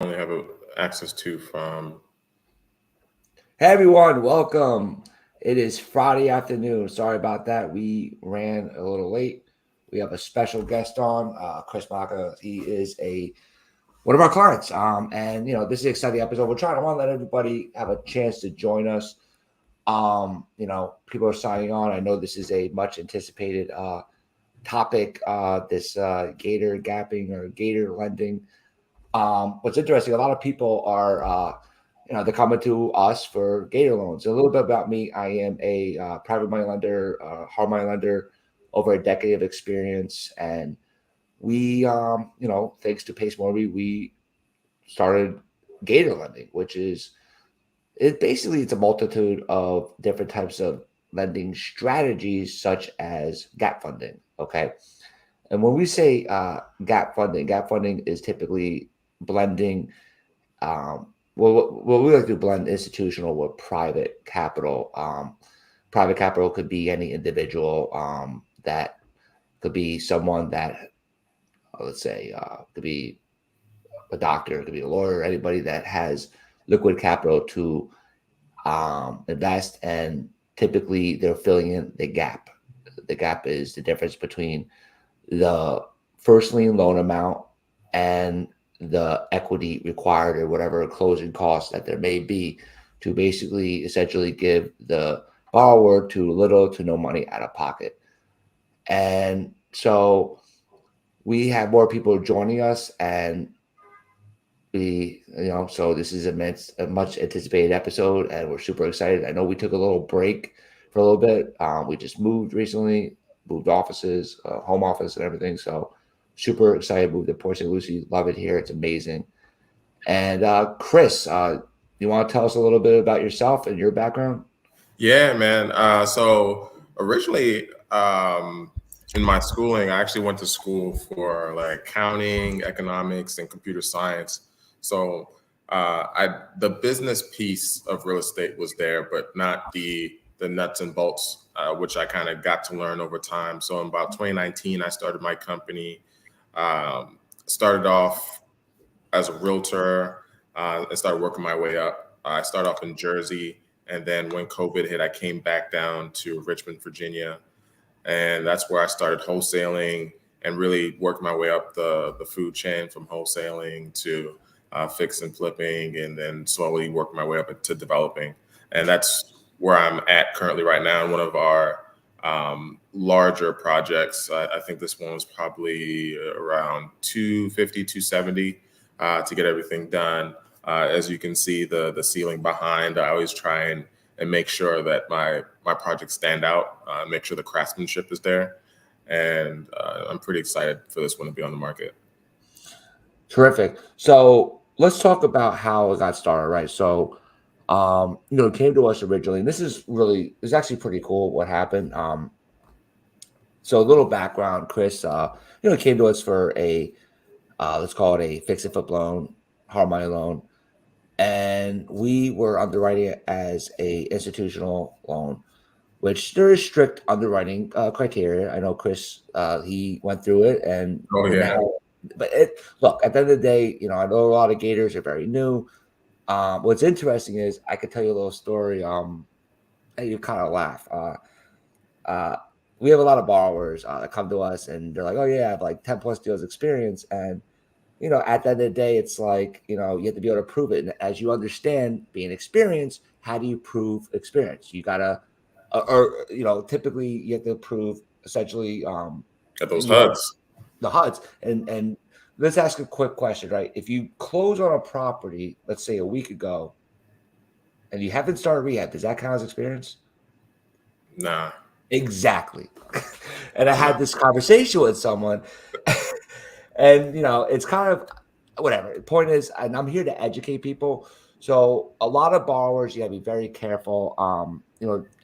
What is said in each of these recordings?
only have access to from. Hey everyone, welcome. It is Friday afternoon. Sorry about that. We ran a little late. We have a special guest on, Chris Maka. He is a one of our clients. And this is an exciting episode. We're trying to want to let everybody have a chance to join us. People are signing on. I know this is a much anticipated topic. This Gator gapping or Gator lending. What's interesting, a lot of people are, they're coming to us for Gator loans. A little bit about me: I am a private money lender, hard money lender, over a decade of experience, and we, thanks to Pace Morby, we started Gator lending, which is it's a multitude of different types of lending strategies, such as gap funding. Okay, and when we say gap funding is typically blending. What we like to blend institutional with private capital. Private capital could be any individual. That could be someone that, let's say, could be a doctor, could be a lawyer, anybody that has liquid capital to invest, and typically they're filling in the gap. The gap is the difference between the first lien loan amount and the equity required, or whatever closing costs that there may be, to basically essentially give the borrower to little to no money out of pocket. And so we have more people joining us, and so this is a much anticipated episode, and we're super excited. I know we took a little break for a little bit. We just moved recently, moved offices, home office, and everything. So super excited. Moved to Port St. Lucie. Love it here. It's amazing. And Chris, you want to tell us a little bit about yourself and your background? Yeah, man. So originally, in my schooling, I actually went to school for like accounting, economics, and computer science. So I the business piece of real estate was there, but not the nuts and bolts, which I kind of got to learn over time. So in about 2019, I started my company. Started off as a realtor, and started working my way up. I started off in Jersey, and then when COVID hit, I came back down to Richmond, Virginia, and that's where I started wholesaling and really worked my way up the food chain, from wholesaling to fix and flipping, and then slowly worked my way up to developing. And that's where I'm at currently right now in one of our larger projects. I think this one was probably around 250, 270 to get everything done. As you can see, the ceiling behind, I always try and make sure that my projects stand out, make sure the craftsmanship is there. And I'm pretty excited for this one to be on the market. Terrific. So let's talk about how it got started, right? So, it came to us originally, and it's actually pretty cool what happened. So a little background, Chris, it came to us for let's call it a fix and flip loan, hard money loan, and we were underwriting it as a institutional loan, which there is strict underwriting criteria. I know Chris, he went through it, and Oh yeah. now, but look, at the end of the day, I know a lot of Gators are very new. What's interesting is I could tell you a little story. And you kind of laugh. Uh, we have a lot of borrowers that come to us, and they're like, "Oh yeah, I have like 10+ deals experience," and at the end of the day, it's like, you have to be able to prove it. And as you understand, being experienced, how do you prove experience? You gotta, typically you have to prove essentially, At those your HUDs. the HUDs. And let's ask a quick question, right? If you close on a property, let's say a week ago, and you haven't started rehab, does that count as experience? Nah. Exactly. And I Nah. had this conversation with someone, and it's kind of whatever. The point is, and I'm here to educate people. So a lot of borrowers, you gotta be very careful.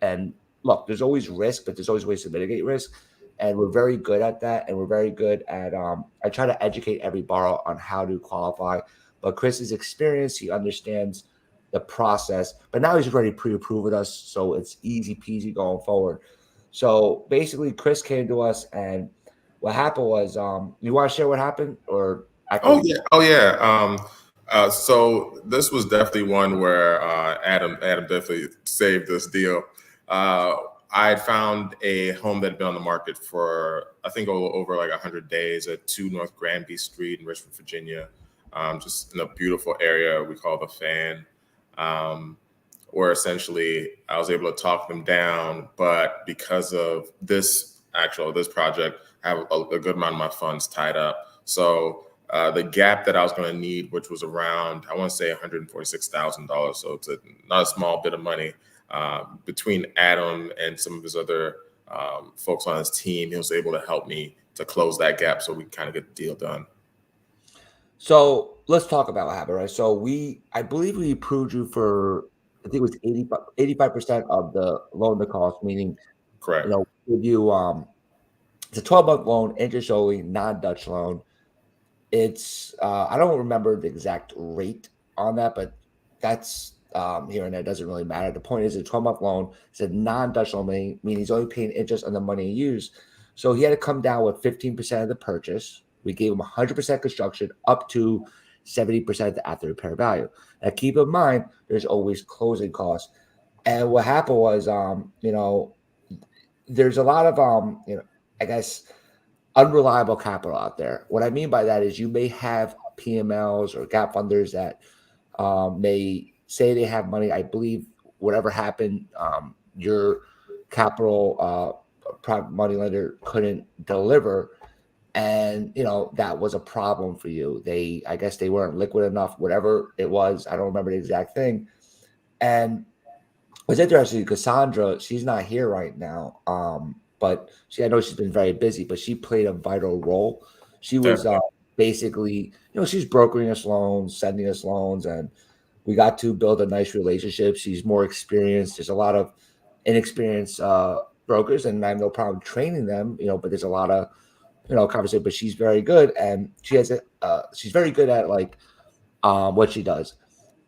And look, there's always risk, but there's always ways to mitigate risk. And we're very good at that. And we're very good at I try to educate every borrower on how to qualify. But Chris is experienced, he understands the process, but now he's already pre-approved with us, so it's easy peasy going forward. So basically, Chris came to us, and what happened was, you want to share what happened, or I Oh could. yeah. Oh yeah. So this was definitely one where Adam definitely saved this deal. Uh, I had found a home that had been on the market for I think over like 100 days at 2 North Granby Street in Richmond, Virginia, just in a beautiful area we call the Fan. Where essentially I was able to talk them down, but because of this project, I have a good amount of my funds tied up. So the gap that I was going to need, which was around, I want to say $146,000. So it's not a small bit of money. Between Adam and some of his other folks on his team, he was able to help me to close that gap so we kind of get the deal done. So let's talk about what happened, right? So I believe we approved you for, I think it was 85% of the loan to cost, meaning, Correct. give you, it's a 12-month loan, interest only, non-Dutch loan. It's, I don't remember the exact rate on that, but that's here and there. It doesn't really matter. The point is, it's a 12-month loan. It's a non-Dutch loan, meaning he's only paying interest on the money he used. So he had to come down with 15% of the purchase. We gave him 100% construction up to 70% of the after repair value. Now, keep in mind, there's always closing costs. And what happened was, there's a lot of, I guess, unreliable capital out there. What I mean by that is you may have PMLs or gap funders that may say they have money. I believe whatever happened, your capital private money lender couldn't deliver. And, that was a problem for you. I guess they weren't liquid enough, whatever it was. I don't remember the exact thing. And what's interesting, Cassandra, she's not here right now. But I know she's been very busy, but she played a vital role. She was basically, she's brokering us loans, sending us loans, and we got to build a nice relationship. She's more experienced. There's a lot of inexperienced brokers, and I have no problem training them, but there's a lot of, conversation, but she's very good. And she's very good at what she does.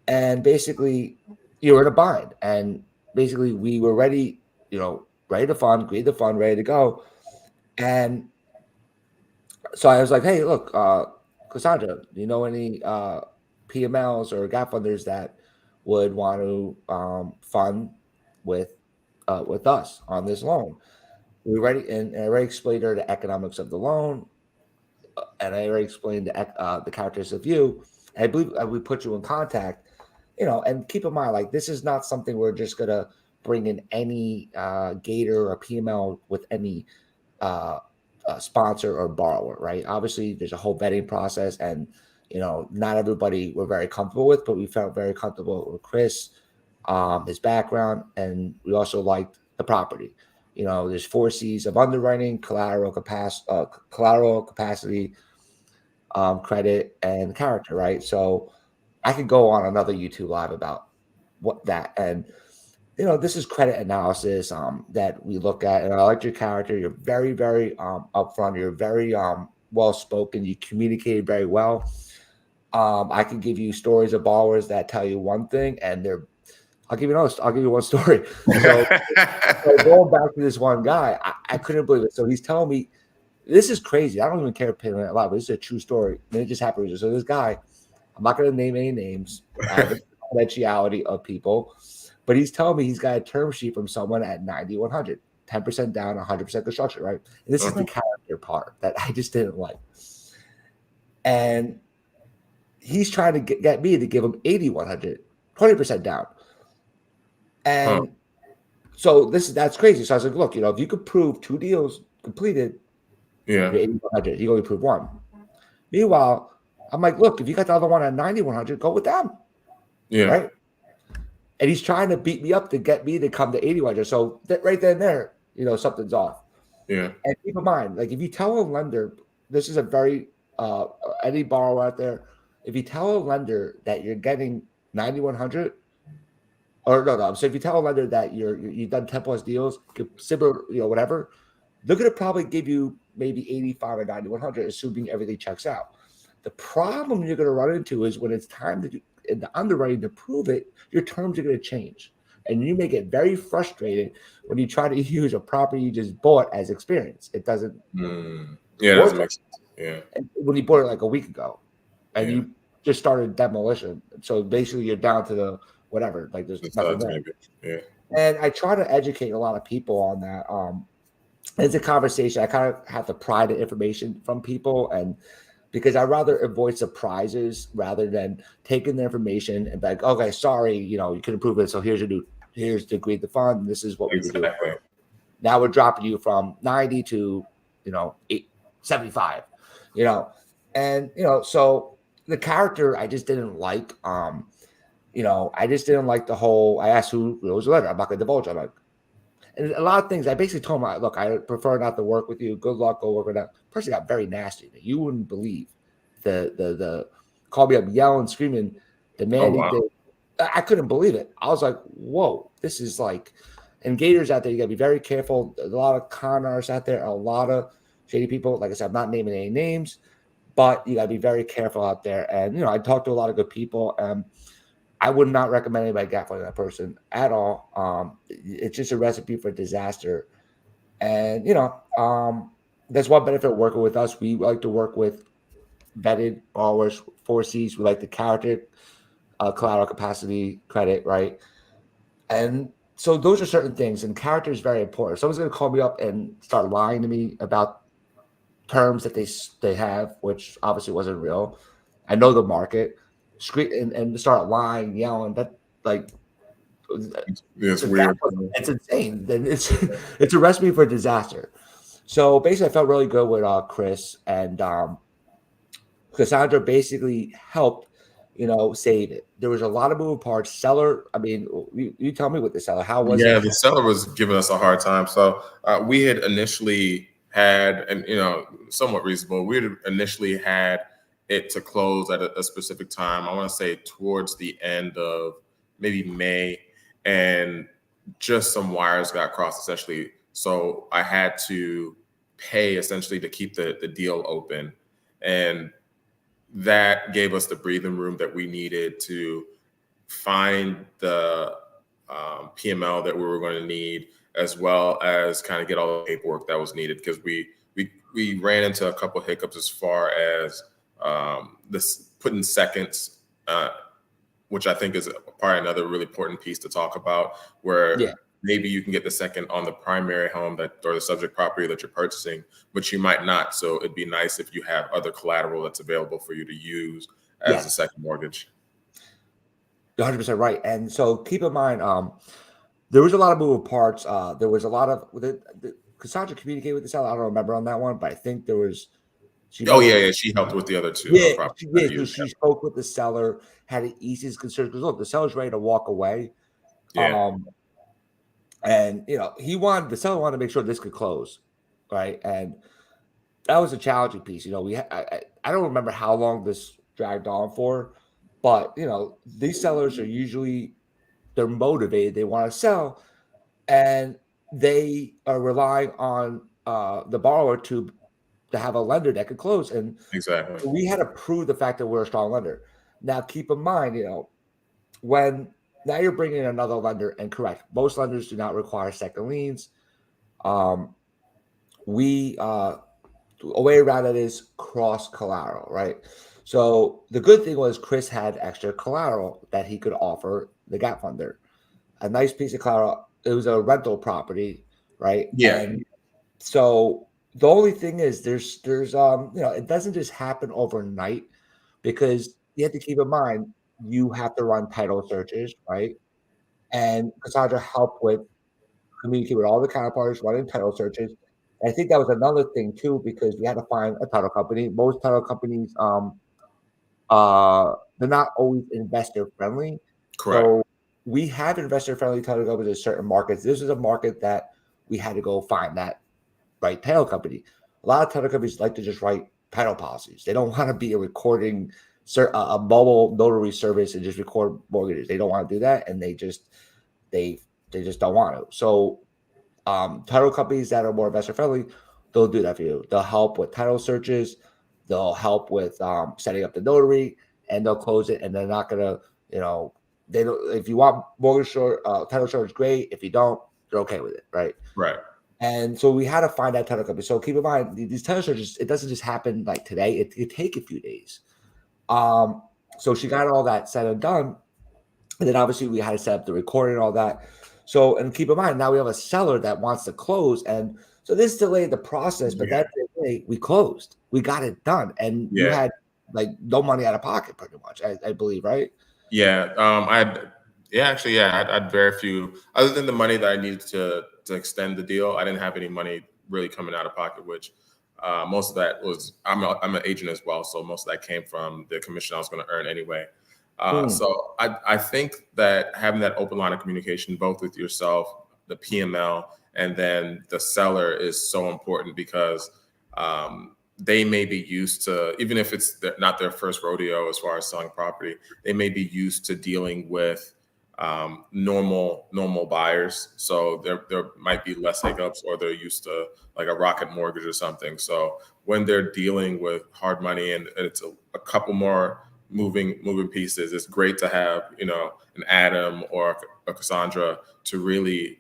And basically you're in a bind. And basically we were ready, ready to fund, create the fund, ready to go. And so I was like, hey, look, Cassandra, do you know any PMLs or gap funders that would want to fund with us on this loan? We ready, and I already explained her the economics of the loan, and I already explained the characteristics of you. And I believe we put you in contact, and keep in mind, this is not something we're just gonna bring in any Gator or PML with any sponsor or borrower, right? Obviously, there's a whole vetting process, and not everybody we're very comfortable with, but we felt very comfortable with Chris, his background, and we also liked the property. There's 4 C's of underwriting: collateral capacity, credit, and character, right? So I could go on another YouTube live about what that, and this is credit analysis that we look at. And I like your character. You're very, very upfront. You're very well spoken. You communicate very well. I can give you stories of borrowers that tell you one thing, and I'll give you one story. So going back to this one guy, I couldn't believe it. So he's telling me, this is crazy. I don't even care if paying it a lot, but this is a true story. And it just happened. So this guy, I'm not going to name any names, confidentiality of people, but he's telling me he's got a term sheet from someone at 9,100, 10% down, 100% construction, right? And this is the character part that I just didn't like. And he's trying to get me to give him 8,100, 20% down. And so that's crazy. So I was like, look, if you could prove 2 deals completed, yeah, 8,100, you only prove 1. Meanwhile, I'm like, look, if you got the other one at 9,100, go with them. Yeah. Right. And he's trying to beat me up to get me to come to 8,100. So right then and there, something's off. Yeah. And keep in mind, if you tell a lender, this is a very any borrower out there, if you tell a lender that you're getting 9,100. Or no. So if you tell a lender that you've done 10+ deals, similar, whatever, they're going to probably give you maybe 85 or 9,100, assuming everything checks out. The problem you're going to run into is when it's time to do in the underwriting to prove it, your terms are going to change, and you may get very frustrated when you try to use a property you just bought as experience. It doesn't. Yeah, that doesn't make sense. Yeah. When you bought it like a week ago, and you just started demolition. So basically, you're down to the whatever. Like there's nothing there. Maybe. Yeah. And I try to educate a lot of people on that. It's a conversation. I kind of have to pry the information from people, and because I rather avoid surprises rather than taking the information and be like, okay, sorry, you couldn't prove it. So here's the agreed to fund. And this is what we would do. Now we're dropping you from 90 to 75, and so the character I just didn't like. I just didn't like the whole. I asked who wrote the letter. I'm not going to divulge. I'm like, and a lot of things. I basically told him, look, I prefer not to work with you. Good luck. Go work with that person. Got very nasty. You wouldn't believe the called me up yelling, screaming, demanding. Oh, wow. I couldn't believe it. I was like, whoa, this is like. And Gators out there, you got to be very careful. There's a lot of con artists out there, a lot of shady people. Like I said, I'm not naming any names, but you got to be very careful out there. And I talked to a lot of good people. I would not recommend anybody gaslighting that person at all. It's just a recipe for disaster. And that's one benefit of working with us. We like to work with vetted borrowers, 4Cs. We like the character, collateral capacity, credit, right? And so those are certain things, and character is very important. If someone's going to call me up and start lying to me about terms that they have, which obviously wasn't real. I know the market. Scream and start lying, yelling. That like it's weird. It's insane. Then it's a recipe for disaster. So basically, I felt really good with Chris, and Cassandra basically helped. Save it. There was a lot of moving parts. Seller, I mean, you tell me what the seller. How was it? Yeah, the seller was giving us a hard time. So we had initially had, and somewhat reasonable. We had initially had it to close at a specific time. I want to say towards the end of maybe May, and just some wires got crossed essentially. So I had to pay essentially to keep the deal open, and that gave us the breathing room that we needed to find the PML that we were going to need, as well as kind of get all the paperwork that was needed, because we ran into a couple of hiccups as far as this putting seconds, which I think is probably another really important piece to talk about, where maybe you can get the second on the primary home or the subject property that you're purchasing, but you might not. So it'd be nice if you have other collateral that's available for you to use as a second mortgage. 100% right. And so keep in mind, there was a lot of moving parts. There was a lot of Cassandra communicated with the seller. I don't remember on that one, but I think there was. She helped with the other two. She spoke with the seller, had to ease his concerns, because look, the seller's ready to walk away. And the seller wanted to make sure this could close, right? And that was a challenging piece. I don't remember how long this dragged on for, but these sellers are usually, they're motivated, they want to sell, and they are relying on the borrower to have a lender that could close. And exactly, we had to prove the fact that we're a strong lender. Now, keep in mind, when now you're bringing in another lender, and correct, most lenders do not require second liens. A way around it is cross collateral, right? So the good thing was Chris had extra collateral that he could offer the gap funder. A nice piece of collateral. It was a rental property, right? Yeah. And so the only thing is there's it doesn't just happen overnight, because you have to keep in mind you have to run title searches, right? And Cassandra helped communicate with all the counterparties, running title searches. And I think that was another thing too, because we had to find a title company. Most title companies, they're not always investor friendly. Correct. So we have investor friendly title companies in certain markets. This is a market that we had to go find that right title company. A lot of title companies like to just write title policies. They don't want to be a mobile notary service and just record mortgages. They don't want to do that, and they just don't want to. So title companies that are more investor friendly, they'll do that for you. They'll help with title searches. They'll help with setting up the notary, and they'll close it. And they're not gonna, they don't. If you want mortgage title search, great. If you don't, they're okay with it, right? Right. And so we had to find that title company. So keep in mind, these title searches, it doesn't just happen like today. It take a few days. So she got all that said and done. And then obviously we had to set up the recording and all that. So, and keep in mind, now we have a seller that wants to close. And so this delayed the process, but that day we closed. We got it done. And you Yeah. had like no money out of pocket pretty much, I believe, right? Yeah. I had very few, other than the money that I needed to extend the deal. I didn't have any money really coming out of pocket, which most of that was, I'm an agent as well. So most of that came from the commission I was going to earn anyway. So I think that having that open line of communication, both with yourself, the PML, and then the seller is so important because they may be used to, even if it's not their first rodeo as far as selling property, they may be used to dealing with normal buyers. So there might be less hiccups, or they're used to like a rocket mortgage or something. So when they're dealing with hard money and it's a couple more moving pieces, it's great to have, an Adam or a Cassandra to really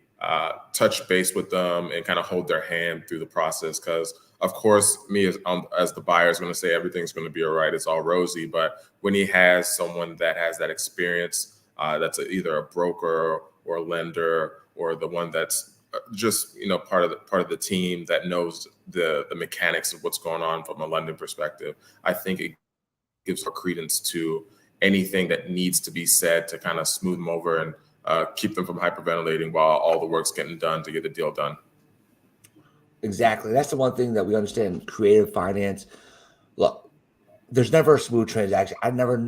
touch base with them and kind of hold their hand through the process. Because of course, me as the buyer is going to say everything's going to be all right, it's all rosy. But when he has someone that has that experience, that's either a broker or a lender or the one that's just part of the team that knows the mechanics of what's going on from a lending perspective, I think it gives her credence to anything that needs to be said to kind of smooth them over and keep them from hyperventilating while all the work's getting done to get the deal done. Exactly. That's the one thing that we understand in creative finance. Look, there's never a smooth transaction. I've never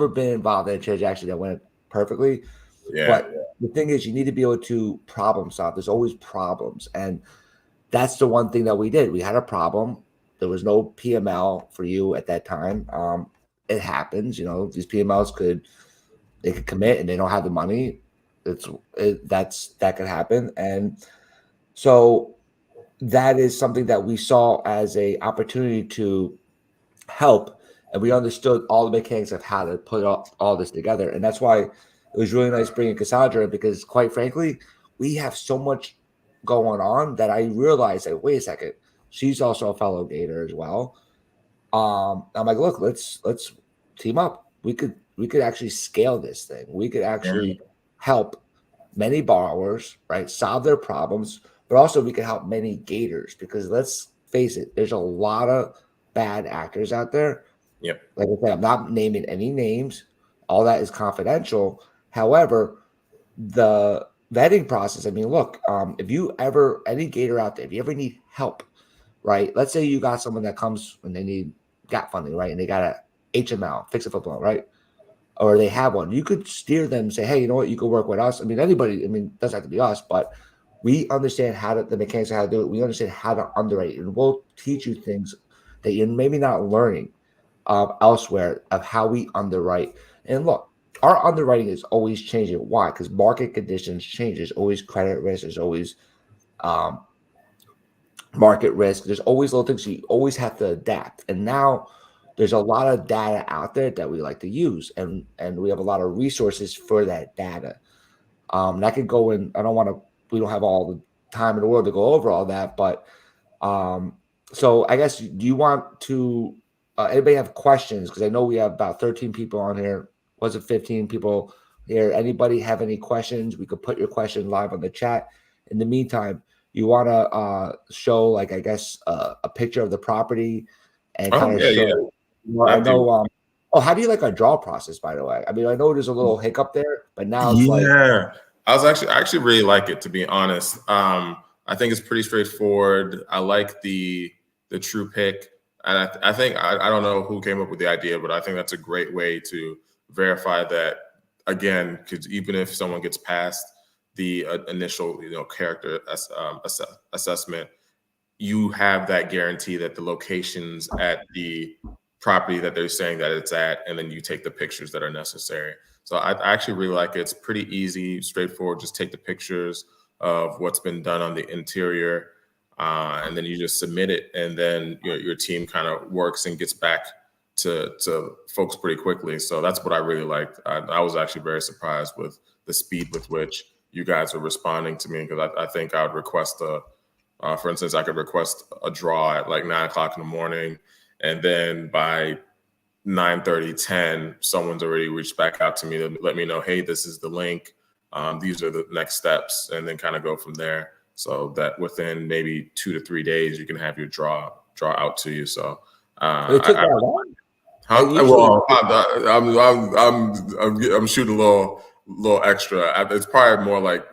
been involved in a transaction that went perfectly. Yeah. But the thing is, you need to be able to problem solve. There's always problems. And that's the one thing that we did. We had a problem. There was no PML for you at that time. It happens, these PMLs could commit and they don't have the money. That could happen. And so that is something that we saw as a opportunity to help, and we understood all the mechanics of how to put all this together. And that's why it was really nice bringing Cassandra in, because quite frankly, we have so much going on that I realized that, wait a second, she's also a fellow Gator as well. I'm like, look, let's team up. We could actually scale this thing. We could actually help many borrowers, right, solve their problems, but also we could help many Gators, because let's face it, there's a lot of bad actors out there. Yep. Like I said, I'm not naming any names. All that is confidential. However, the vetting process, I mean, look, if you ever, any Gator out there, if you ever need help, right? Let's say you got someone that comes and they need gap funding, right? And they got a HML, fix it for loan, right? Or they have one. You could steer them and say, hey, you know what? You could work with us. I mean, anybody, it doesn't have to be us, but we understand the mechanics of how to do it. We understand how to underwrite, and we'll teach you things that you're maybe not learning elsewhere of how we underwrite. And look, our underwriting is always changing. Why? Because market conditions change. There's always credit risk. There's always market risk. There's always little things. You always have to adapt. And now there's a lot of data out there that we like to use, and we have a lot of resources for that data. And I could go in. We don't have all the time in the world to go over all that, but so I guess, do you want to? Anybody have questions? Because I know we have about 13 people on here. Was it 15 people here? Anybody have any questions? We could put your question live on the chat. In the meantime, you want to show, like, I guess, a picture of the property and kind of show. Yeah. Well, I know. How do you like our draw process, by the way? I mean, I know there's a little hiccup there, but now it's like. I actually really like it, to be honest. I think it's pretty straightforward. I like the true pick. And I think, I don't know who came up with the idea, but I think that's a great way to verify that, again, because even if someone gets past the initial, character assessment, you have that guarantee that the locations at the property that they're saying that it's at, and then you take the pictures that are necessary. So I actually really like it. It's pretty easy, straightforward. Just take the pictures of what's been done on the interior, and then you just submit it, and then your team kind of works and gets back to folks pretty quickly. So that's what I really liked. I was actually very surprised with the speed with which you guys are responding to me, because I think I would request for instance, I could request a draw at like 9 o'clock in the morning, and then by 9:30, 10, someone's already reached back out to me to let me know, hey, this is the link. These are the next steps, and then kind of go from there. So that within maybe 2 to 3 days, you can have your draw out to you. So It took that long. well, I'm shooting a little extra. It's probably more like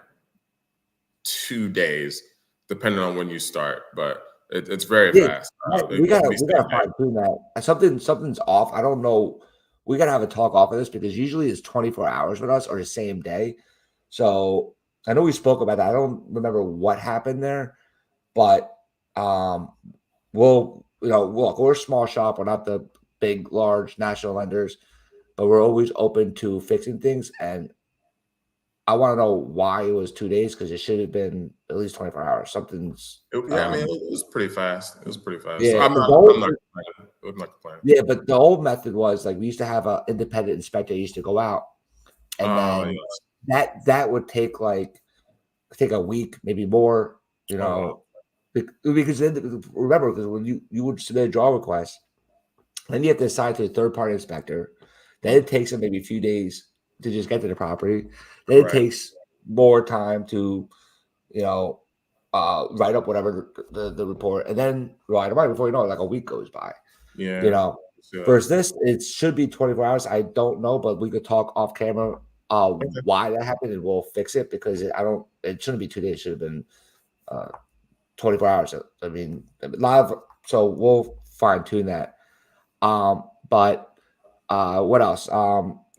2 days, depending on when you start, but it's very fast. We gotta fine tune that. Something's off. I don't know. We gotta have a talk off of this because usually it's 24 hours with us or the same day. So I know we spoke about that. I don't remember what happened there, but we'll look, we're a small shop. We're not the big, large national lenders, but we're always open to fixing things. And I want to know why it was 2 days because it should have been at least 24 hours. Something's. I mean, it was pretty fast. It was pretty fast. Yeah, so I'm not complaining. Yeah, but the old method was like we used to have an independent inspector used to go out, and then that would take a week, maybe more. Because then remember, because when you would submit a draw request, then you have to assign to a third party inspector. Then it takes them maybe a few days to just get to the property. Then it takes more time to, write up whatever the report, and then right before you know it, like a week goes by. Yeah. Versus this, it should be 24 hours. I don't know, but we could talk off camera why that happened, and we'll fix it because it shouldn't be 2 days. It should have been 24 hours. I mean, live. So we'll fine tune that. But what else?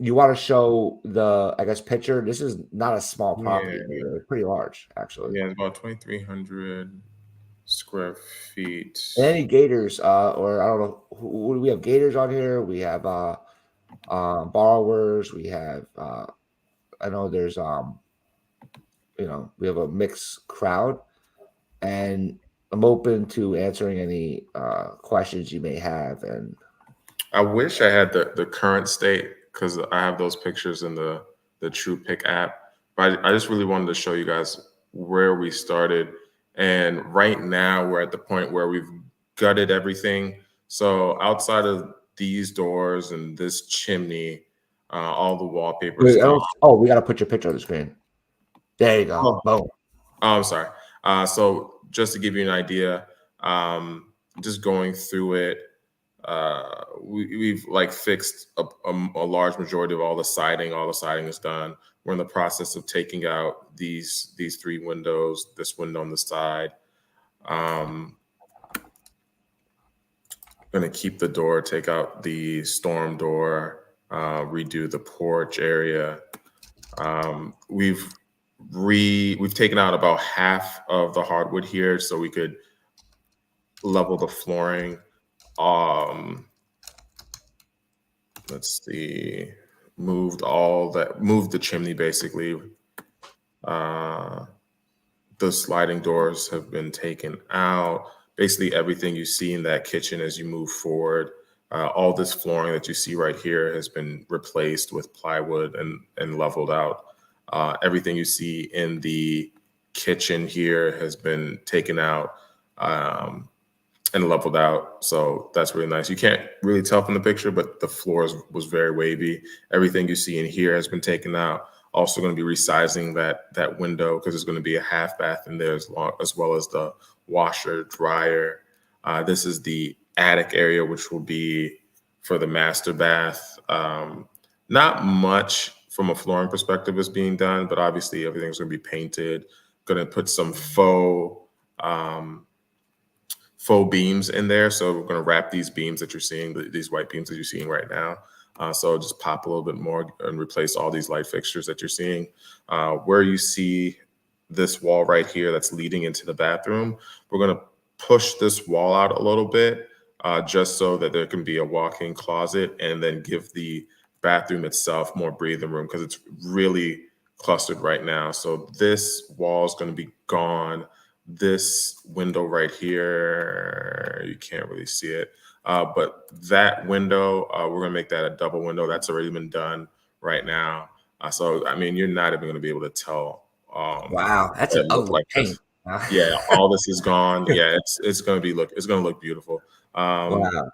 You want to show the, I guess, picture? This is not a small property. Yeah. It's pretty large, actually. Yeah, it's about 2,300 square feet. Any gators, or I don't know, we have gators on here. We have borrowers. We have, I know there's, we have a mixed crowd, and I'm open to answering any questions you may have. And I wish I had the current state because I have those pictures in the TruePic app. But I just really wanted to show you guys where we started. And right now we're at the point where we've gutted everything. So outside of these doors and this chimney, all the wallpaper. We got to put your picture on the screen. There you go. Boom. I'm sorry. So just to give you an idea, just going through it, we've fixed a large majority of all the siding. All the siding is done. We're in the process of taking out these 3 windows, this window on the side. Going to keep the door, take out the storm door, redo the porch area. We've taken out about half of the hardwood here so we could level the flooring. Let's see, moved the chimney basically. The sliding doors have been taken out. Basically everything you see in that kitchen as you move forward. All this flooring that you see right here has been replaced with plywood and leveled out. Everything you see in the kitchen here has been taken out and leveled out. So that's really nice. You can't really tell from the picture, but the floor was very wavy. Everything you see in here has been taken out. Also going to be resizing that window because there's going to be a half bath in there as well as the washer, dryer. This is the attic area, which will be for the master bath. Not much from a flooring perspective is being done, but obviously everything's going to be painted. Going to put some faux beams in there. So we're going to wrap these beams that you're seeing, these white beams that you're seeing right now. So just pop a little bit more and replace all these light fixtures that you're seeing. Where you see this wall right here that's leading into the bathroom, we're going to push this wall out a little bit just so that there can be a walk-in closet and then give the bathroom itself more breathing room because it's really clustered right now. So this wall is going to be gone. This window right here, you can't really see it. But that window, we're going to make that a double window. That's already been done right now. So, I mean, you're not even going to be able to tell. Wow, that's an ugly paint. Yeah, all this is gone. Yeah, it's going to look beautiful. Wow.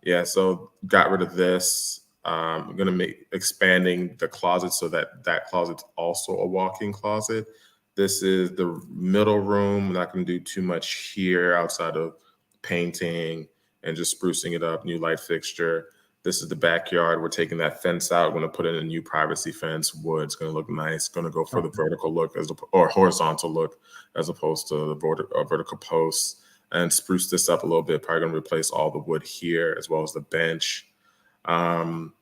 Yeah, so got rid of this. I'm gonna make expanding the closet so that that closet's also a walk-in closet. This is the middle room. I'm not gonna do too much here outside of painting and just sprucing it up, new light fixture. This is the backyard. We're taking that fence out. We're gonna put in a new privacy fence. Wood's gonna look nice. Gonna go for the vertical look or horizontal look as opposed to the vertical posts, and spruce this up a little bit. Probably gonna replace all the wood here as well as the bench. Um,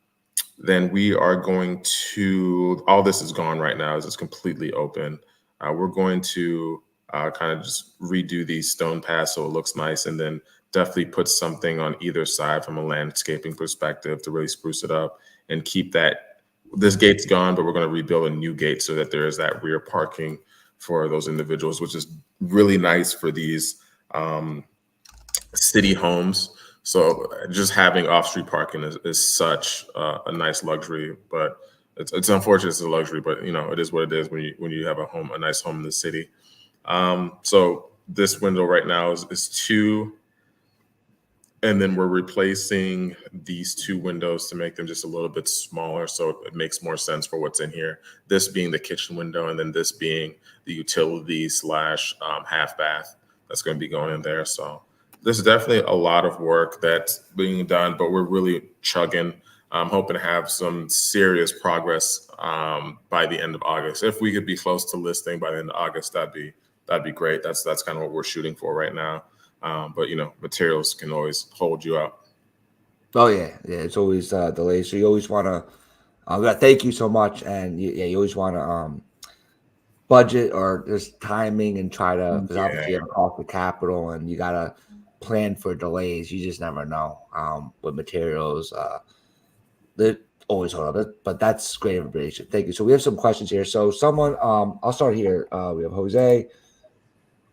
then we are going to, all this is gone right now, is it's completely open. We're going to kind of just redo these stone paths so it looks nice, and then definitely put something on either side from a landscaping perspective to really spruce it up and keep that. This gate's gone, but we're going to rebuild a new gate so that there is that rear parking for those individuals, which is really nice for these city homes. So just having off-street parking is such a nice luxury, but it's unfortunate it's a luxury, but you know, it is what it is when you have a nice home in the city. So this window right now is two, and then we're replacing these two windows to make them just a little bit smaller, so it makes more sense for what's in here. This being the kitchen window, and then this being the utility slash half bath that's going to be going in there. So there's definitely a lot of work that's being done, but we're really chugging. I'm hoping to have some serious progress by the end of August. If we could be close to listing by the end of August, that'd be great. That's kind of what we're shooting for right now. But you know, materials can always hold you up. Oh yeah, it's always delays. So you always want to. Thank you so much, and you always want to budget or just timing and try to, because obviously you have a cost of capital and you gotta plan for delays. You just never know with materials. They always hold up, but that's great information. Thank you. So we have some questions here. So someone, I'll start here. We have Jose.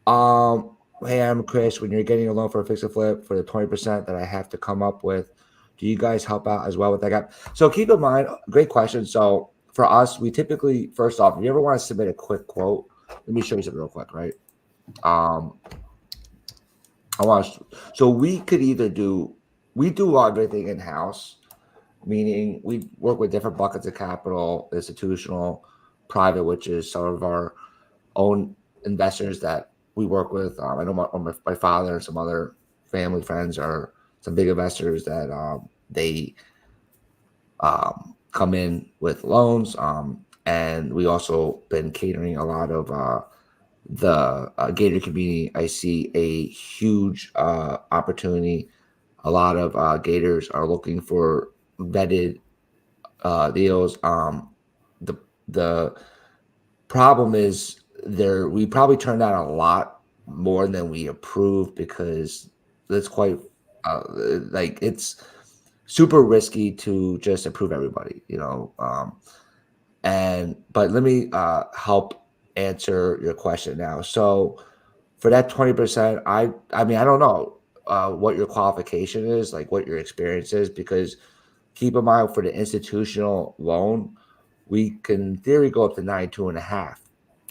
Hey, I'm Chris. When you're getting a loan for a fix and flip for the 20% that I have to come up with, do you guys help out as well with that gap? So keep in mind, great question. So for us, we typically, first off, if you ever want to submit a quick quote, let me show you something real quick, right? So we could either we do everything in house, meaning we work with different buckets of capital, institutional, private, which is some of our own investors that we work with. I know my father and some other family friends are some big investors that they come in with loans. And we also been catering a lot of the Gator community. I see a huge opportunity. A lot of Gators are looking for vetted deals. The problem is we probably turned out a lot more than we approved, because that's quite like it's super risky to just approve everybody, you know. But let me help answer your question now. So for that 20%, I mean, I don't know what your qualification is, like what your experience is, because keep in mind for the institutional loan, we can in theory go up to 92.5,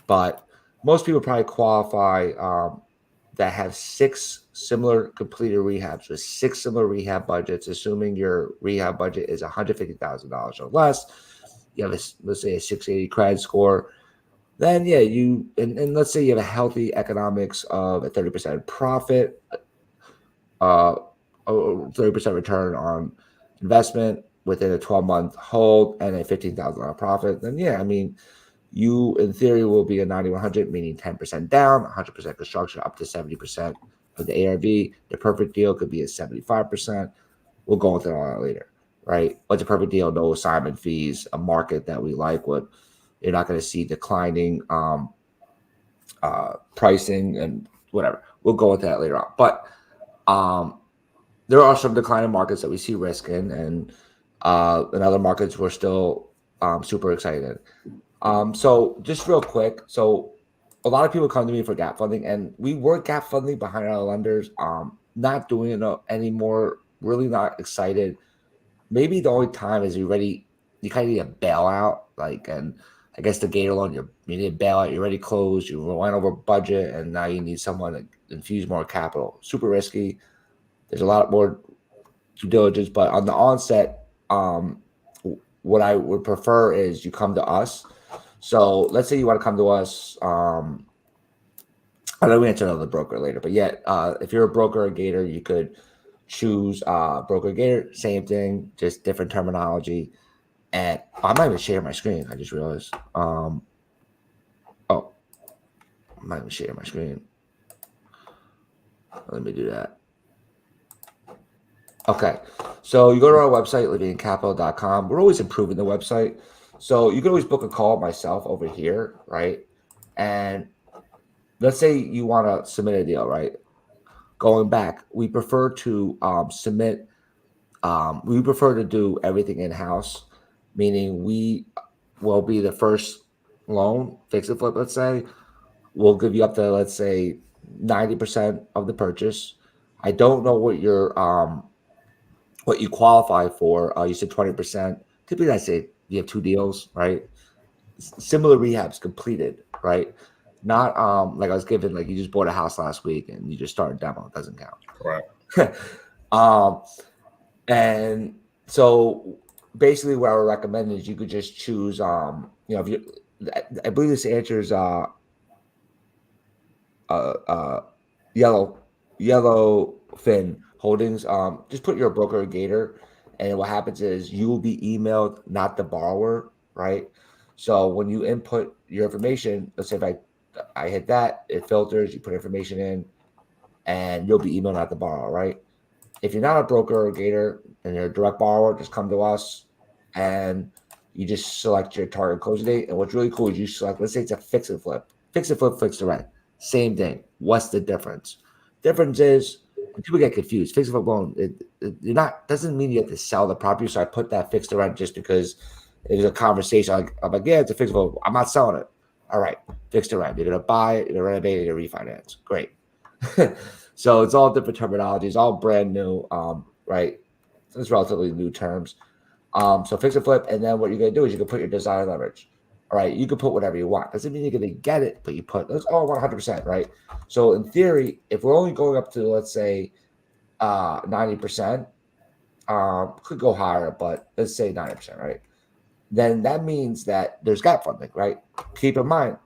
but most people probably qualify that have 6 similar completed rehabs with 6 similar rehab budgets. Assuming your rehab budget is $150,000 or less, you have let's say a 680 credit score. Then and let's say you have a healthy economics of a 30% profit, 30% return on investment within a 12-month hold, and a $15,000 profit. Then I mean, you in theory will be a 9100, meaning 10% down, 100% construction, up to 70% of the ARV. The perfect deal could be at 75%. We'll go into all that later, right? What's a perfect deal? No assignment fees, a market that we like. What you're not going to see declining pricing and whatever. We'll go into that later on. But there are some declining markets that we see risk in, and in other markets we're still super excited. So just real quick, so a lot of people come to me for gap funding, and we work gap funding behind our lenders. Not doing it anymore. Really not excited. Maybe the only time is you kind of need a bailout, and I guess the Gator loan, you need a bailout. You're already closed. You went over budget, and now you need someone to infuse more capital. Super risky. There's a lot more due diligence. But on the onset, what I would prefer is you come to us. So let's say you want to come to us. I know we answer another broker later, but yet, if you're a broker or Gator, you could choose broker Gator. Same thing, just different terminology. And I'm not even sharing my screen. I just realized. Oh, I'm not even sharing my screen. Let me do that. Okay, so you go to our website, livingcapital.com. We're always improving the website. So you can always book a call myself over here, right? And let's say you want to submit a deal, right? Going back, we prefer to submit. We prefer to do everything in house, meaning we will be the first loan, fix and flip. Let's say we'll give you up to, let's say, 90% of the purchase. I don't know what you qualify for. You said 20%. Typically, I say you have 2 deals, right? Similar rehabs completed, right? Not like I was given, like you just bought a house last week and you just started demo. It doesn't count. Right. And so basically what I would recommend is you could just choose, if you, I believe this answers Yellowfin Holdings. Just put your broker or Gator, and what happens is you will be emailed, not the borrower, right? So when you input your information, let's say if I hit that, it filters, you put information in, and you'll be emailed, not the borrower, right? If you're not a broker or Gator and you're a direct borrower, just come to us and you just select your target closing date. And what's really cool is you select, let's say it's a fix and flip, fix to rent. Same thing. What's the difference? Difference is when people get confused. Fix and flip loan, you're not, doesn't mean you have to sell the property. So I put that fix to rent just because there's a conversation. I'm like, yeah, it's a fix and flip. I'm not selling it. All right, fix to rent. You're gonna buy it, you're gonna renovate it, you're gonna refinance. Great. So it's all different terminologies, all brand new, right? It's relatively new terms. So fix and flip, and then what you're gonna do is you can put your desired leverage. All right, you can put whatever you want. Doesn't mean you're gonna get it, but you put that's all 100%, right? So in theory, if we're only going up to, let's say 90%, could go higher, but let's say 90%, right? Then that means that there's gap funding, right? Keep in mind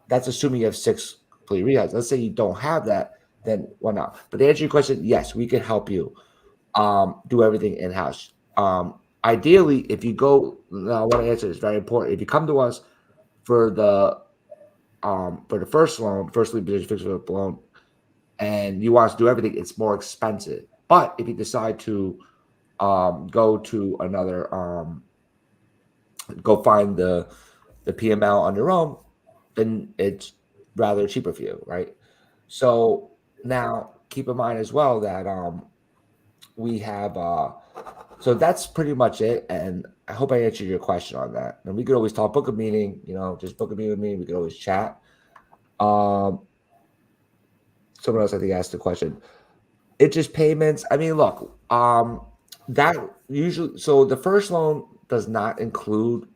that's assuming you have 6 complete rehabs. Let's say you don't have that, then why not? But to answer your question, yes, we can help you do everything in house. Ideally, if you go, I want to answer this, very important. If you come to us for the first loan, first lead position fixed flip loan, and you want us to do everything, it's more expensive. But if you decide to go to another, go find the PML on your own, then it's rather cheaper for you, right? So now keep in mind as well that we have so that's pretty much it, and I hope I answered your question on that. And we could always talk, book a meeting, just book a meeting with me. We could always chat. Someone else I think asked the question. Interest payments. I mean, look, that usually, so the first loan does not include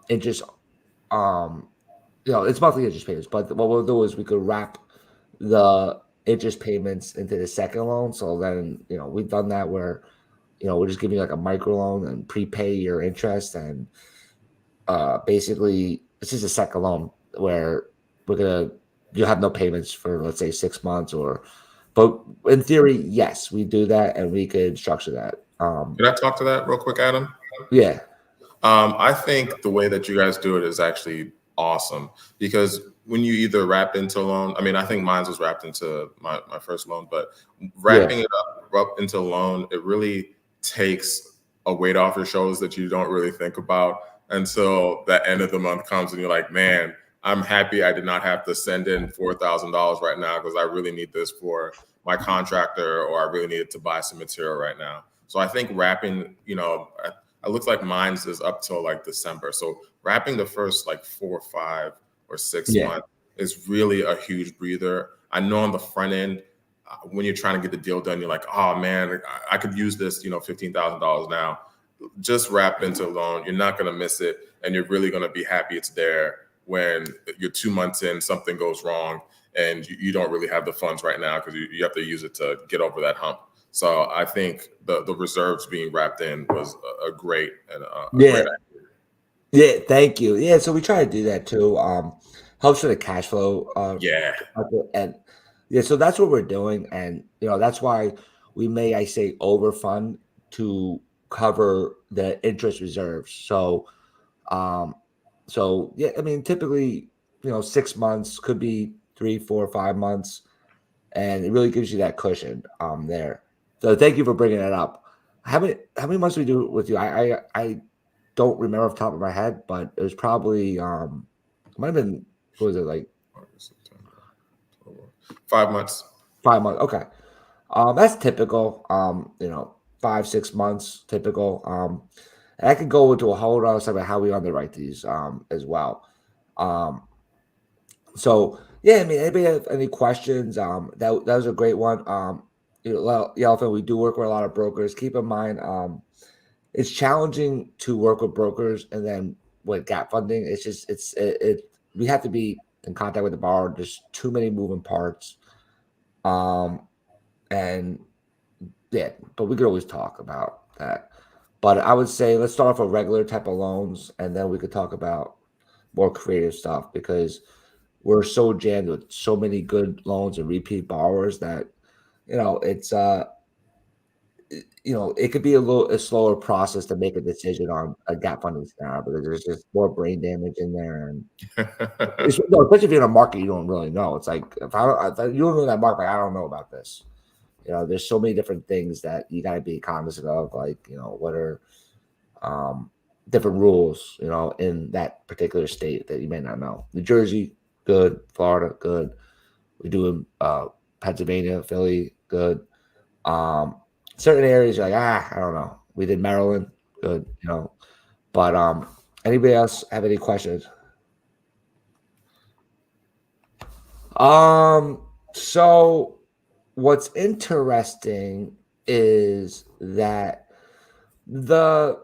interest. It's monthly interest payments, but what we'll do is we could wrap the interest payments into the second loan. So then, we've done that where, we're just giving you like a micro loan and prepay your interest. And basically, this is a second loan where you'll have no payments for, let's say, 6 months but in theory, yes, we do that and we could structure that. Can I talk to that real quick, Adam? Yeah. I think the way that you guys do it is actually awesome because when you either wrap into a loan, I mean, I think mine was wrapped into my first loan, but wrapping it up into a loan, it really takes a weight off your shoulders that you don't really think about until the end of the month comes and you're like, man, I'm happy I did not have to send in $4,000 right now because I really need this for my contractor or I really needed to buy some material right now. So I think wrapping, it looks like mine's is up till like December. So wrapping the first like 4 or 5 or 6 months is really a huge breather. I know on the front end, when you're trying to get the deal done, you're like, oh man, I could use this, $15,000 now. Just wrap into a loan. You're not going to miss it. And you're really going to be happy it's there when you're 2 months in, something goes wrong and you don't really have the funds right now because you have to use it to get over that hump. So I think the reserves being wrapped in was a great and a Yeah. great idea. Yeah. Thank you. Yeah. So we try to do that too. Helps with the cash flow. Yeah. And yeah, so that's what we're doing. And, that's why we may, I say, overfund to cover the interest reserves. Um, so yeah, I mean, typically, 6 months could be 3, 4, 5 months, and it really gives you that cushion there. So thank you for bringing that up. How many months we do with you? I don't remember off the top of my head, but it was probably it might have been, what was it, like August, September, October. 5 months. 5 months? Okay. That's typical. 5, 6 months typical. And I could go into a whole other stuff about how we underwrite these as well. Um, so yeah, I mean, anybody have any questions? That was a great one. Elephant, we do work with a lot of brokers. Keep in mind, it's challenging to work with brokers, and then with gap funding, it's just we have to be in contact with the borrower. There's too many moving parts. And yeah, but we could always talk about that. But I would say let's start off with regular type of loans, and then we could talk about more creative stuff because we're so jammed with so many good loans and repeat borrowers that it's it could be a slower process to make a decision on a gap funding scenario because there's just more brain damage in there, and no, especially if you're in a market you don't really know. It's like if you don't know that market, like, I don't know about this. There's so many different things that you got to be cognizant of, like what are different rules, in that particular state that you may not know. New Jersey, good. Florida, good. We do in Pennsylvania, Philly, good. Certain areas you're like, I don't know. We did Maryland, good. But anybody else have any questions? So what's interesting is that the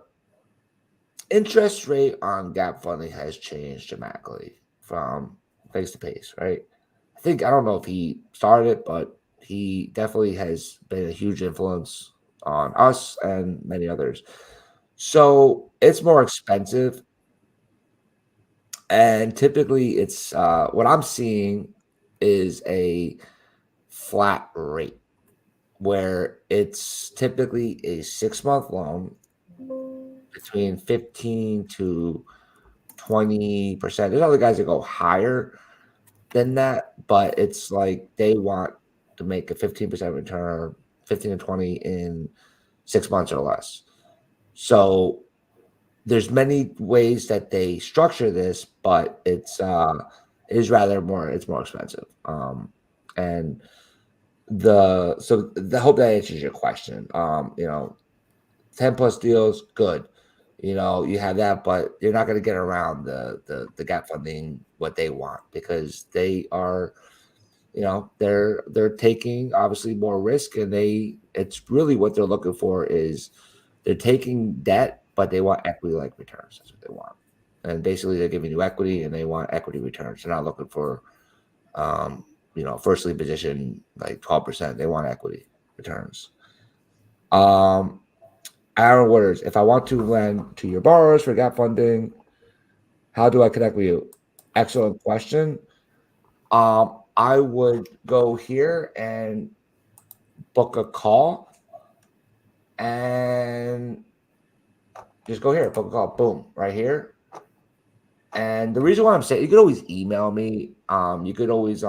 interest rate on gap funding has changed dramatically from face to pace, right? I don't know if he started it, but he definitely has been a huge influence on us and many others. So it's more expensive. And typically it's what I'm seeing is a flat rate where it's typically a 6-month loan between 15 to 20%. There's other guys that go higher than that, but it's like they want to make a 15% return, 15 to 20 in 6 months or less. So there's many ways that they structure this, but it is rather more, it's more expensive. And I hope that answers your question. 10 plus deals, good. You have that, but you're not going to get around the gap funding what they want because they are, they're taking obviously more risk, and it's really what they're looking for is they're taking debt, but they want equity like returns. That's what they want. And basically they're giving you equity and they want equity returns. They're not looking for first lien position like 12%. They want equity returns. Aaron Waters, if I want to lend to your borrowers for gap funding, how do I connect with you? Excellent question. I would go here and book a call and just go here, book a call, boom, right here. And the reason why I'm saying, you could always email me, you could always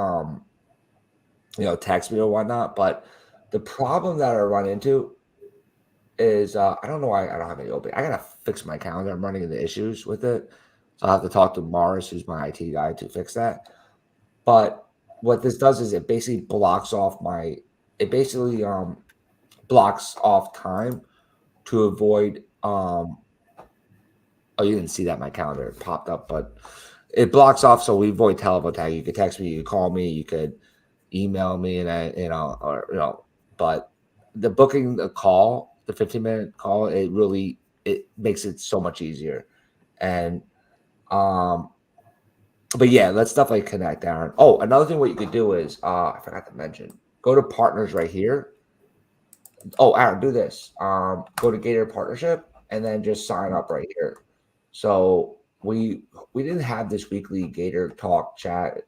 text me or whatnot, but the problem that I run into is I don't know why I don't have any open. I gotta fix my calendar. I'm running into issues with it. So I have to talk to Morris, who's my IT guy, to fix that. But what this does is it basically blocks off blocks off time to avoid oh, you didn't see that my calendar popped up, but it blocks off so we avoid telephone tag. You could text me, you could call me, you could email me, and but the booking the call, the 15-minute call, it makes it so much easier. And but yeah, let's definitely connect, Aaron. Oh, another thing what you could do is I forgot to mention, go to partners right here. Oh, Aaron, do this. Go to Gator Partnership and then just sign up right here. So we didn't have this weekly Gator talk chat.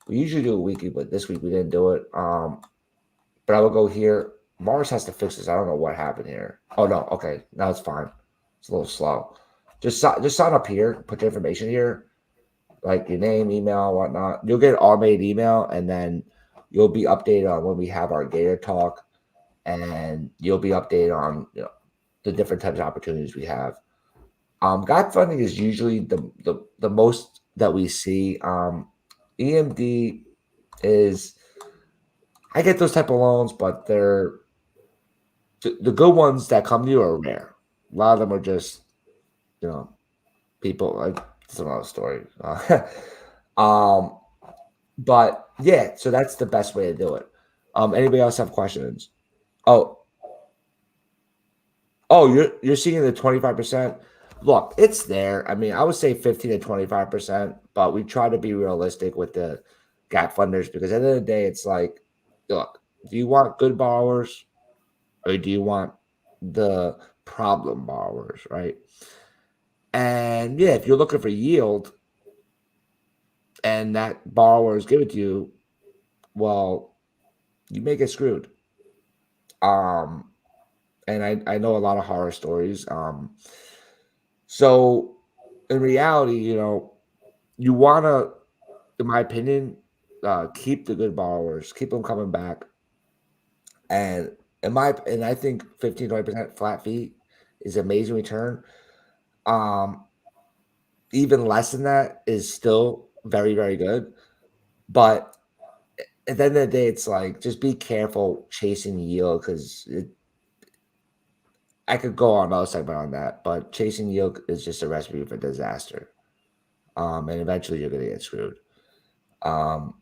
We usually do it weekly, but this week we didn't do it. But I will go here. Mars has to fix this. I don't know what happened here. Oh no, okay, now it's fine. It's a little slow. Just sign up here. Put your information here, like your name, email, whatnot. You'll get an automated email, and then you'll be updated on when we have our Gator talk, and you'll be updated on the different types of opportunities we have. Gap funding is usually the most that we see. EMD is I get those type of loans, but they're the good ones that come to you are rare. A lot of them are just people like it's another story. But yeah, so that's the best way to do it. Anybody else have questions? Oh, you're seeing the 25%. Look, it's there. I mean, I would say 15 to 25%, but we try to be realistic with the gap funders because at the end of the day, it's like, look, do you want good borrowers or do you want the problem borrowers, right? And yeah, if you're looking for yield and that borrower is giving it to you, well, you may get screwed. And I know a lot of horror stories. So in reality, you want to, in my opinion, keep the good borrowers, keep them coming back. And I think 15-20% flat fee is an amazing return. Even less than that is still very, very good. But at the end of the day, it's like just be careful chasing yield because I could go on another segment on that, but chasing yield is just a recipe for disaster. And eventually you're going to get screwed. But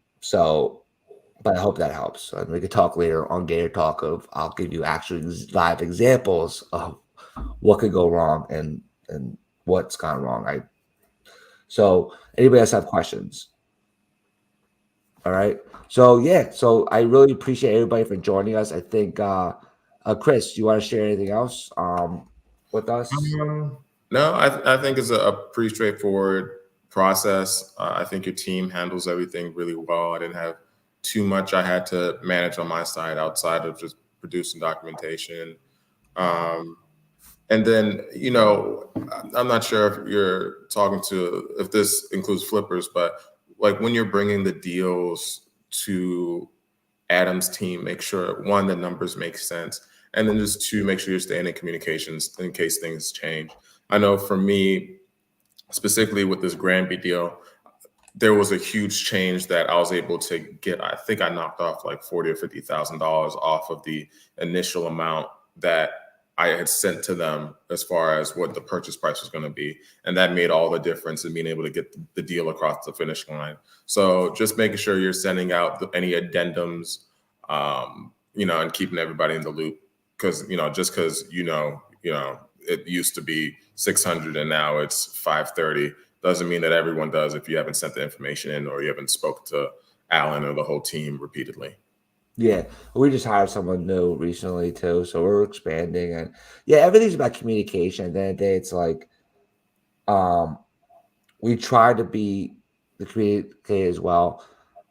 I hope that helps. And we could talk later on Gator Talk I'll give you actually live examples of what could go wrong and what's gone wrong. So anybody else have questions? All right. So yeah, so I really appreciate everybody for joining us. I think Chris, do you want to share anything else with us? No, I think it's a pretty straightforward process. I think your team handles everything really well. I didn't have too much I had to manage on my side outside of just producing documentation. And then, I'm not sure if you're talking to, if this includes flippers, but like when you're bringing the deals to Adam's team, make sure one, the numbers make sense. And then just two, make sure you're staying in communications in case things change. I know for me, specifically with this Granby deal, there was a huge change that I was able to get. I think I knocked off like $40,000 or $50,000 off of the initial amount that I had sent to them as far as what the purchase price was going to be. And that made all the difference in being able to get the deal across the finish line. So just making sure you're sending out any addendums, and keeping everybody in the loop. Because, just because, it used to be 600 and now it's 530 doesn't mean that everyone does if you haven't sent the information in or you haven't spoken to Alan or the whole team repeatedly. Yeah, we just hired someone new recently too, so we're expanding, and yeah, everything's about communication. At the end of the day, it's like, we try to be the communicator as well.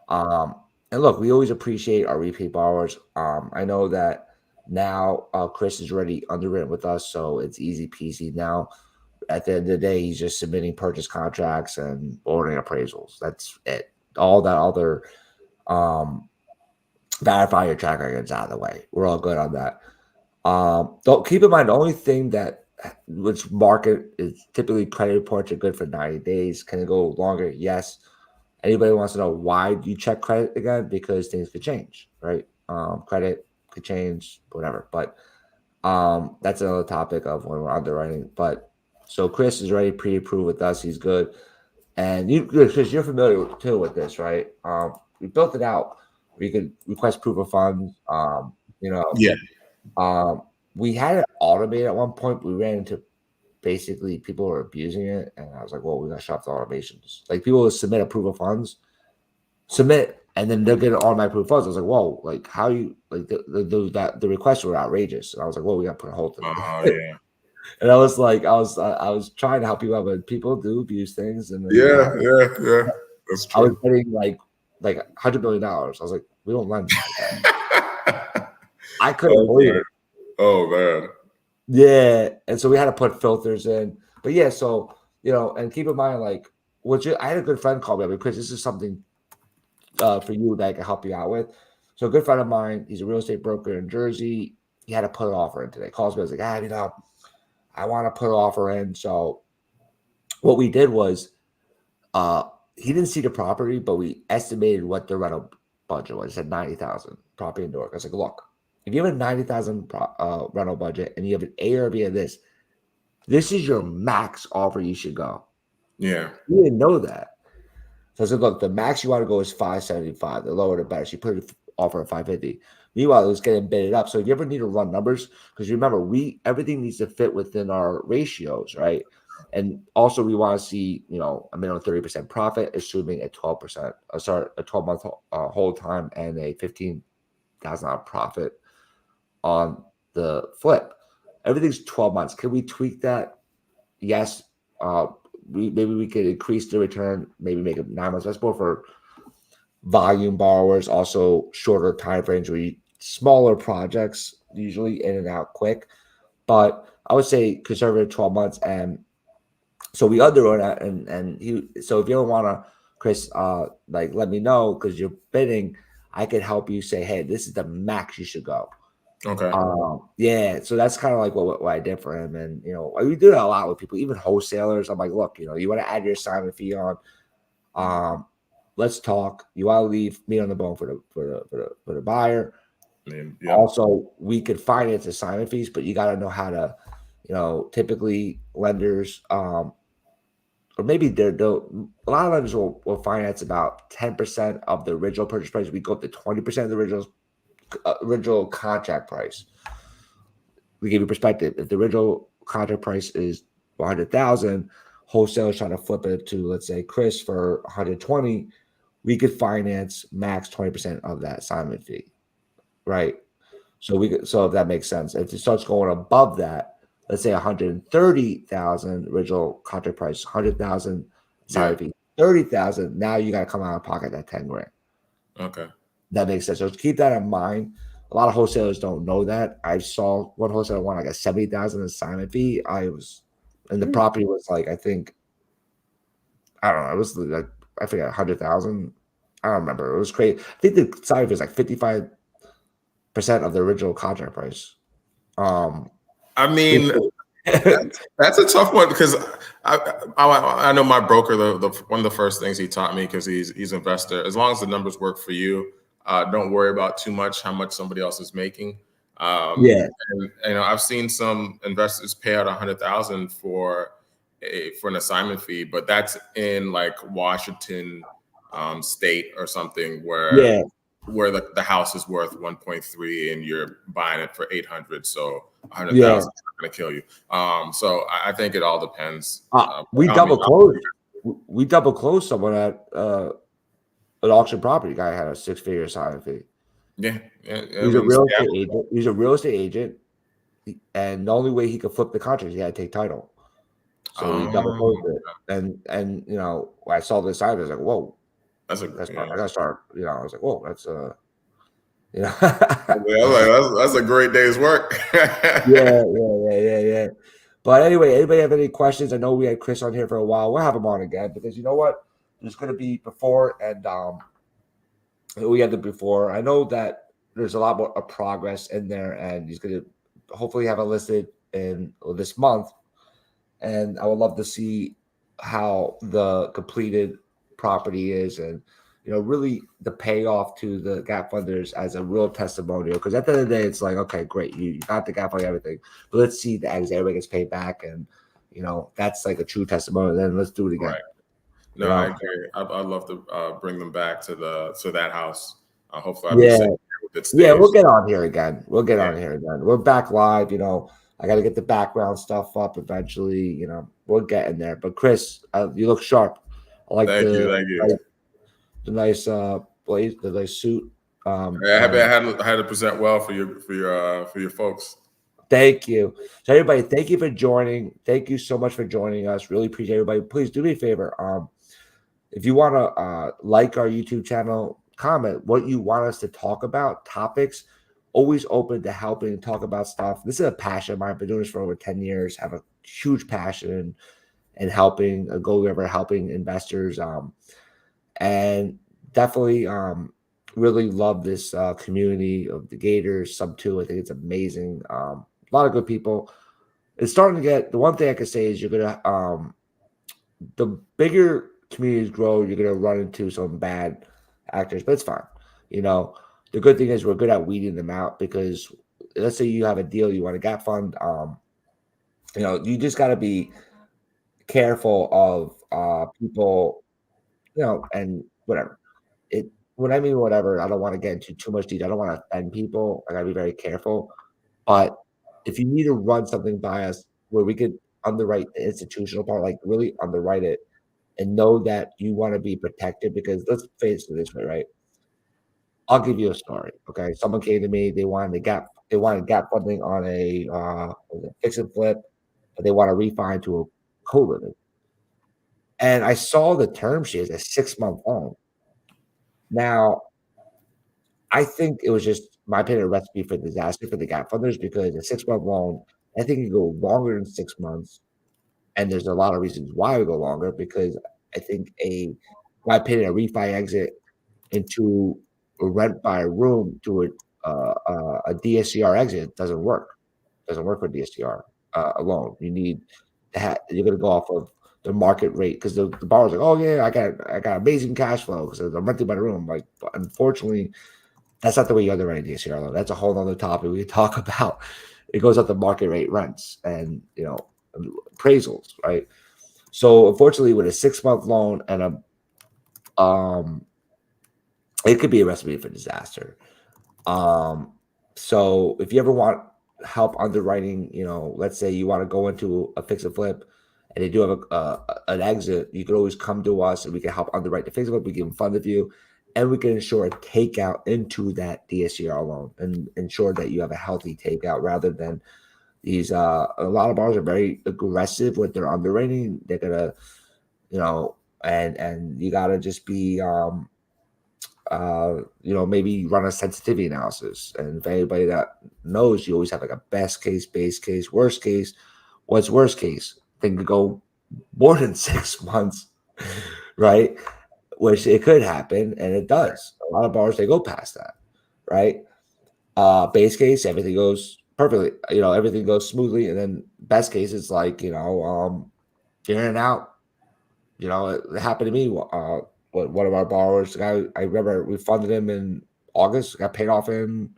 And look, we always appreciate our repeat borrowers. I know that now Chris is already underwritten with us, so it's easy peasy now. At the end of the day, he's just submitting purchase contracts and ordering appraisals. That's it. All that other verify your track record's out of the way. We're all good on that. Don't keep in mind the only thing that which market is typically credit reports are good for 90 days. Can it go longer? Yes. Anybody wants to know why you check credit again? Because things could change, right? Credit could change, whatever. But that's another topic of when we're underwriting. But so Chris is already pre-approved with us. He's good. And Chris, you're familiar too with this, right? We built it out. We could request proof of funds. Yeah. We had it automated at one point. We ran into basically people were abusing it, and I was like, "Well, we got to shut off the automations." Like people will submit a proof of funds, submit and then they're getting automatic proof funds. I was like, whoa, like how you like the requests were outrageous, and I was like, well, we got to put a hold to Oh it. yeah. And I was like, I was trying to help people out, but people do abuse things, and then, Yeah. That's I was true. getting like $100 million. I was like, we don't lend like that. I couldn't believe it. Oh man. Yeah, and so we had to put filters in. But yeah, so and keep in mind, like, I had a good friend call me up because this is something for you that I can help you out with. So a good friend of mine, he's a real estate broker in Jersey. He had to put an offer in today. Calls me, I was like, I want to put an offer in. So what we did was, he didn't see the property, but we estimated what the rental budget was. It said 90,000 property in Newark. I was like, look, if you have a 90,000 rental budget and you have an ARB of this is your max offer you should go. Yeah. You didn't know that. So I said, look, the max you want to go is 575. The lower the better. She put it offer at 550. Meanwhile, it was getting bidded up. So if you ever need to run numbers, because remember, everything needs to fit within our ratios, right? And also we want to see, a minimum 30% profit, assuming a 12%, a 12-month hold time and a $15,000 profit on the flip. Everything's 12 months. Can we tweak that? Yes. Maybe we could increase the return, maybe make it 9 months. That's more for volume borrowers, also shorter time frames smaller projects, usually in and out quick. But I would say conservative 12 months. And so we underwrote that, so if you don't want to, Chris, let me know, because you're bidding, I could help you say, hey, this is the max you should go. Okay. Yeah, so that's kind of like what I did for him. And we do that a lot with people, even wholesalers. I'm like, look, you want to add your assignment fee on, let's talk. You want to leave meat on the bone for the buyer. Yeah. Also, we could finance assignment fees, but you got to know how to, typically lenders, or maybe a lot of lenders will finance about 10% of the original purchase price. We go up to 20% of the original contract price. We give you perspective. If the original contract price is 100,000, wholesalers trying to flip it to, let's say, Chris for 120, we could finance max 20% of that assignment fee, right? So if that makes sense. If it starts going above that, let's say 130,000 original contract price, 100,000 assignment fee, 30,000. Now you got to come out of pocket that 10 grand. Okay. That makes sense. So keep that in mind. A lot of wholesalers don't know that. I saw one wholesaler want like a 70,000 assignment fee. And the property was like, I think, I don't know. It was like, I forget, 100,000. I don't remember. It was crazy. I think the assignment fee was like 55% of the original contract price. I mean, that's a tough one, because I know my broker, one of the first things he taught me, because he's an investor, as long as the numbers work for you, don't worry about too much how much somebody else is making. Yeah. And I've seen some investors pay out 100,000 for an assignment fee, but that's in like Washington state or something, where the house is worth 1.3 and you're buying it for 800. So 100,000 is not going to kill you. So I think it all depends. We double closed. We double closed someone at an auction property. Guy had a 6-figure assignment fee. Yeah. He's a real estate agent. He's a real estate agent, and the only way he could flip the contract, he had to take title. So we double closed it. And when I saw this assignment, I was like, whoa. I gotta start. I was like, whoa, that's that's a great day's work. Yeah. But anyway, anybody have any questions? I know we had Chris on here for a while. We'll have him on again, because you know what? There's going to be before and we had the before. I know that there's a lot more of progress in there, and he's going to hopefully have it listed in this month. And I would love to see how the completed property is, and really the payoff to the gap funders as a real testimonial. Because at the end of the day, it's like, okay, great, you got the gap on everything, but let's see the exit, everybody gets paid back, and that's like a true testimonial. Then let's do it again. Right. No, I agree. I'd love to bring them back to that house. Hopefully, we'll get on here again. We're back live. I got to get the background stuff up eventually. We'll get in there. But Chris, you look sharp. I like Thank you. the nice blaze, the suit. I had to present well for your folks. Thank you. So everybody, thank you for joining. Thank you so much for joining us. Really appreciate everybody. Please do me a favor. If you want to like our YouTube channel, comment what you want us to talk about, topics. Always open to helping and talk about stuff. This is a passion of mine. I've been doing this for over 10 years. Have a huge passion in helping a go giver, helping investors. And definitely really love this community of the Gators, sub 2. I think it's amazing. A lot of good people. It's starting to get, the one thing I can say is you're going to, the bigger communities grow, you're going to run into some bad actors, but it's fine. You know, the good thing is we're good at weeding them out, because let's say you have a deal, you want a gap fund, you know, you just got to be careful of people, you know, and whatever. When I mean whatever, I don't want to get into too much detail. I don't want to offend people. I got to be very careful. But if you need to run something by us where we could underwrite the institutional part, like really underwrite it, and know that you want to be protected, because let's face it this way, right? I'll give you a story. Okay. Someone came to me, they wanted gap funding on a fix and flip, but they want to refi into a co-living. And I saw the term sheet as a 6-month loan. Now, I think it was just my opinion, a recipe for disaster for the gap funders, because a 6-month loan, I think it go longer than 6 months. And there's a lot of reasons why we go longer, because I think my opinion, a refi exit into a rent by a room to a DSCR exit doesn't work. Doesn't work for DSCR alone. You need to you're going to go off of the market rate, because the borrower's like, oh yeah, I got amazing cash flow because I'm renting by the room. Like, but unfortunately, that's not the way you underwrite a DSCR loan. That's a whole other topic we talk about. It goes up to market rate rents and, you know, appraisals, right? So unfortunately, with a 6-month loan and it could be a recipe for disaster. So if you ever want help underwriting, you know, let's say you want to go into a fix and flip and they do have an exit, you can always come to us and we can help underwrite the fix and flip. We can fund of you, and we can ensure a takeout into that DSCR loan and ensure that you have a healthy takeout, rather than these. A lot of borrowers are very aggressive with their underwriting. They're gonna, you know, and you gotta just be you know, maybe run a sensitivity analysis. And if anybody that knows, you always have like a best case, base case, worst case. What's worst case? Thing could go more than 6 months, right? Which it could happen, and it does. A lot of borrowers, they go past that, right? Base case, everything goes perfectly, you know, everything goes smoothly, and then best case is like, you know, in and out. You know, it happened to me. One of our borrowers, the guy, I remember we funded him in August, got paid off in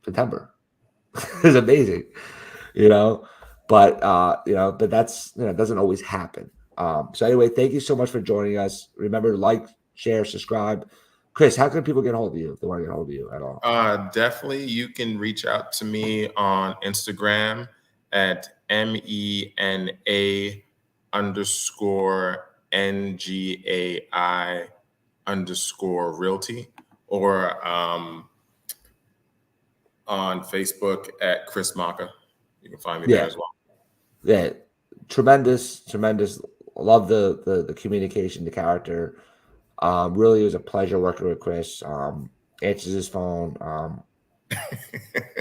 September. It's amazing, you know. But you know, but that's, you know, it doesn't always happen. So anyway, thank you so much for joining us. Remember, like, share, subscribe. Chris, how can people get a hold of you if they want to get a hold of you at all? Definitely, you can reach out to me on Instagram at MENA_NGAI_realty, or on Facebook at Chris Maka. You can find me there as well. Yeah, tremendous. Love the communication, the character. Really, it was a pleasure working with Chris. Answers his phone. I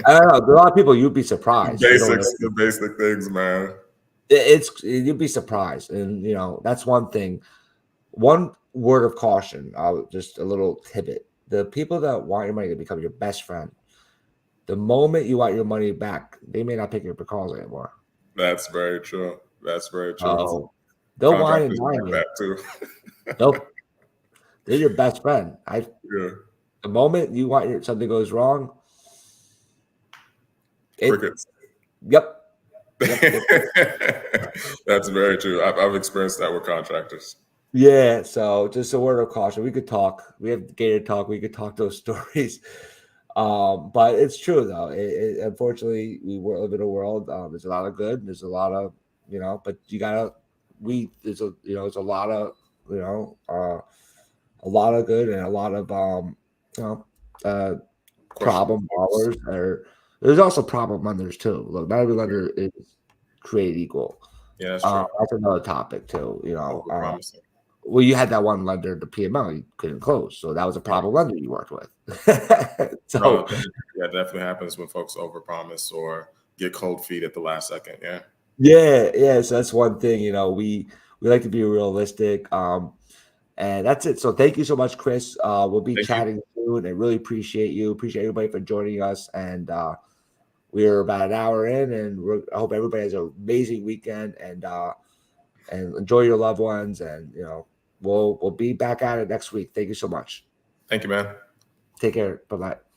don't know. There are a lot of people, you'd be surprised. The basic things, man. You'd be surprised, and you know, that's one thing. One word of caution. Just a little tidbit. The people that want your money to become your best friend, the moment you want your money back, they may not pick your calls anymore. That's very true. They'll whine and dine you. That too. They're your best friend. The moment you want something goes wrong, crickets. Yep. That's very true. I've experienced that with contractors. Yeah, so just a word of caution. We could talk. We have Gator talk. We could talk those stories. But it's true though. Unfortunately, we live in a world. There's a lot of good. There's a lot of, you know, but you gotta. There's a lot of, you know, a lot of good and a lot of you know uh, Question. problem borrowers. Or there's also problem lenders too. Look, not every lender is created equal. Yeah, that's true. That's another topic too. Over promising. Well, you had that one lender, the PML, you couldn't close, so that was a Yeah. problem lender you worked with. So No, yeah, it definitely happens when folks overpromise or get cold feet at the last second. Yeah. yeah. So that's one thing. We like to be realistic. And that's it. So thank you so much, Chris. We'll be Thank you. chatting soon. I really appreciate you. Appreciate everybody for joining us. And we're about an hour in, and I hope everybody has an amazing weekend and enjoy your loved ones. And we'll be back at it next week. Thank you so much. Thank you, man. Take care. Bye bye.